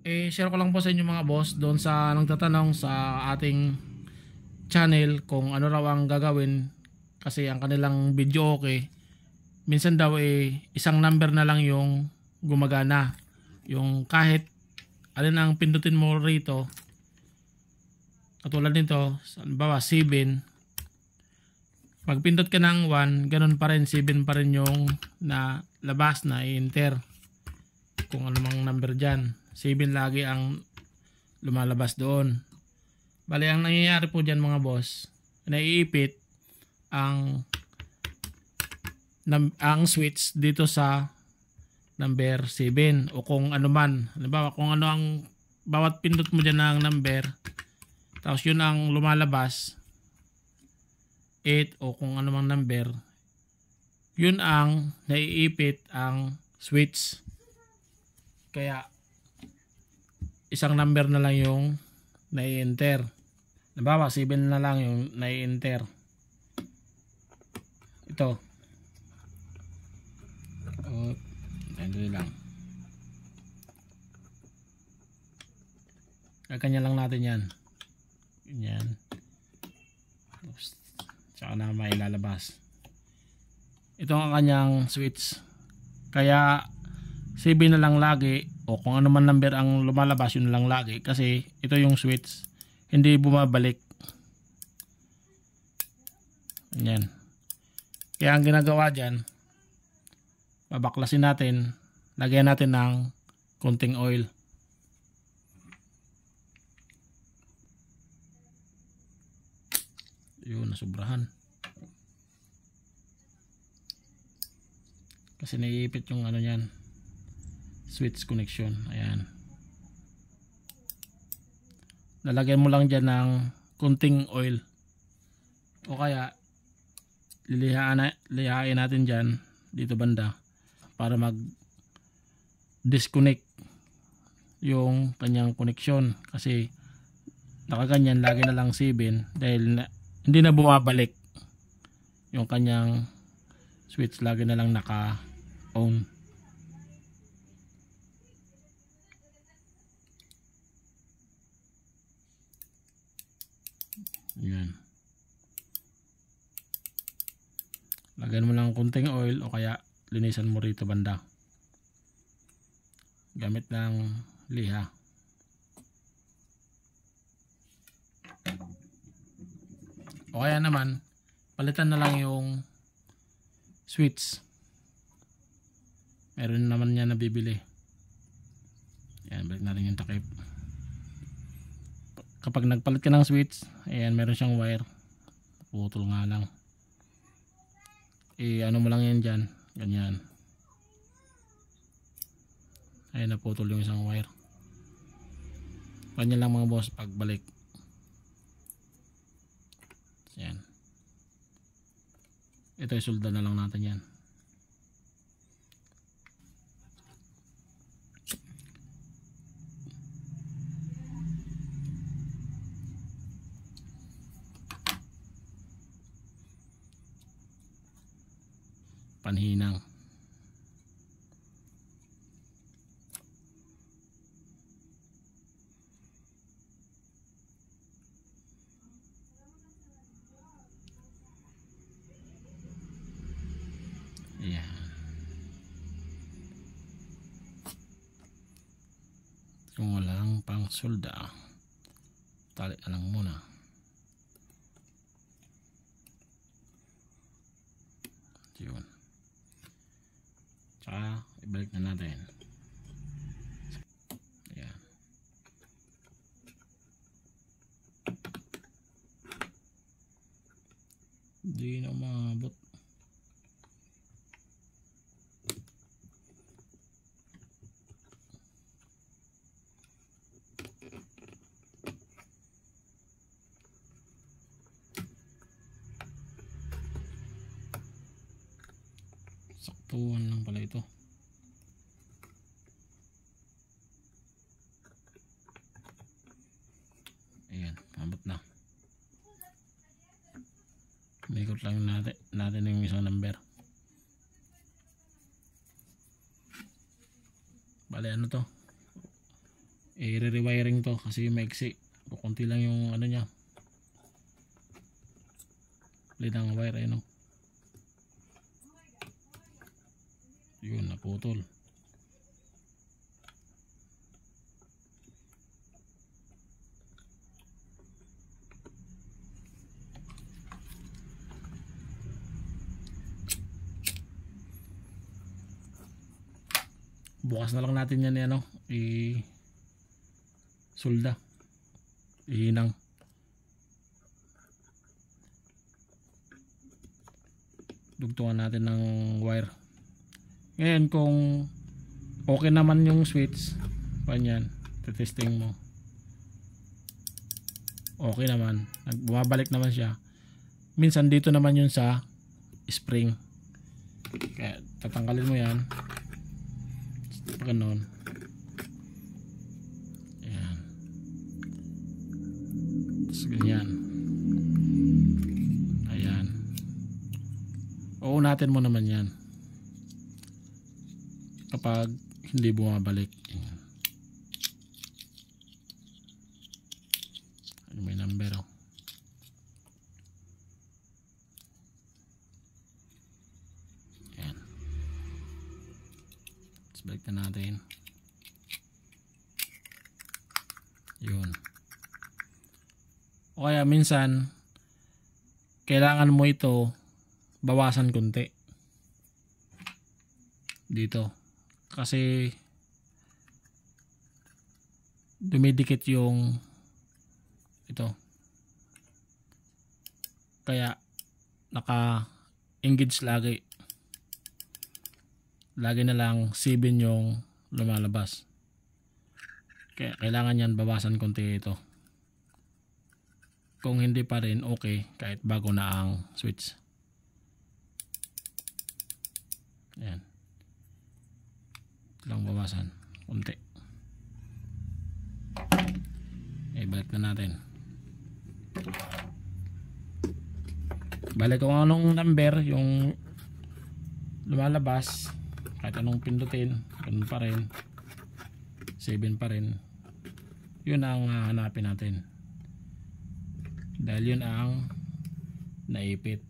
share ko lang po sa inyo mga boss doon sa nagtatanong sa ating channel kung ano raw ang gagawin kasi ang kanilang video okay. Minsan daw isang number na lang yung gumagana. Yung kahit alin ang pindutin mo rito, katulad nito, halimbawa 7, pag pindot ka ng 1, ganun pa rin, 7 pa rin yung na labas na i-enter. Kung ano mang number dyan, 7 lagi ang lumalabas doon. Bali, ang nangyayari po dyan mga boss, naiipit ang switch dito sa number 7 o kung ano man. Halimbawa, kung ano ang bawat pindot mo dyan ng number, tapos yun ang lumalabas, 8 o kung ano mang number, yun ang naiipit ang switch. Kaya isang number na lang yung nai-enter. Halimbawa 7 na lang yung nai-enter. Ito. Ito lang. Kanya lang natin yan. Yan. Oops. Tsaka na may lalabas. Ito ang kanyang switch. Kaya 7 na lang lagi o kung ano man number ang lumalabas yun lang lagi kasi ito yung switch, hindi bumabalik. Yan. Kaya ang ginagawa dyan, babaklasin natin, lagyan natin ng konting oil. Yun, nasubrahan. Kasi naiipit yung ano yan, switch connection. Ayan. Lalagyan mo lang dyan ng konting oil. O kaya, lilihain natin dyan, dito banda, para mag disconnect yung kanyang connection. Kasi, nakaganyan, lagi na lang 7 dahil hindi na bumabalik yung kanyang switch, lagi na lang naka-on. Yan. Lagyan mo lang konting oil o kaya linisan mo rito banda gamit ng liha. O kaya naman palitan na lang yung switch. Meron naman yan nabibili. Ayan, balik natin yung takip. Kapag nagpalit ka ng switch, ayan, meron siyang wire. Putol nga lang. Ano mo lang yan dyan. Ganyan. Ayan, naputol yung isang wire. Ganyan lang mga boss pagbalik. Ayan. Ito isulda na lang natin yan. Panhinang. Ayan. Kung walang pang solda, tali na lang muna. Yun. Tsaka ibalik na natin. Ayan. Hindi na umabot. Saktuhan lang pala ito. Ayan, abot na. Ikot lang natin yung isang number. Bale ano to? i-rewiring to kasi maiksi, kukunti lang yung ano niya, lidang wire. Ayun o, yun, naputol. Bukas na lang natin yan ano, sulda, ihinang. Dugtungan natin ng wire. Ngayon kung okay naman yung switch, ganyan, testing mo, okay naman, bumabalik naman siya. Minsan dito naman yun sa spring, kaya tatanggalin mo yan ganon. Ayan, tapos ganyan. Ayan, uunatin mo naman yan kapag hindi bumabalik. Ayan. May number oh. Ayan, let's balik na natin. Yun. O kaya minsan kailangan mo ito bawasan konti dito kasi dumidikit yung ito, kaya naka-engage lagi na lang 7 yung lumalabas, kaya kailangan yan bawasan konti ito. Kung hindi pa rin, okay, kahit bago na ang switch. Ayan, lang bawasan konti. Balik na natin. Balik kung anong number yung lumalabas, kahit anong pindutin, ganun pa rin, 7 pa rin. Yun ang hanapin natin, dahil yun ang naipit.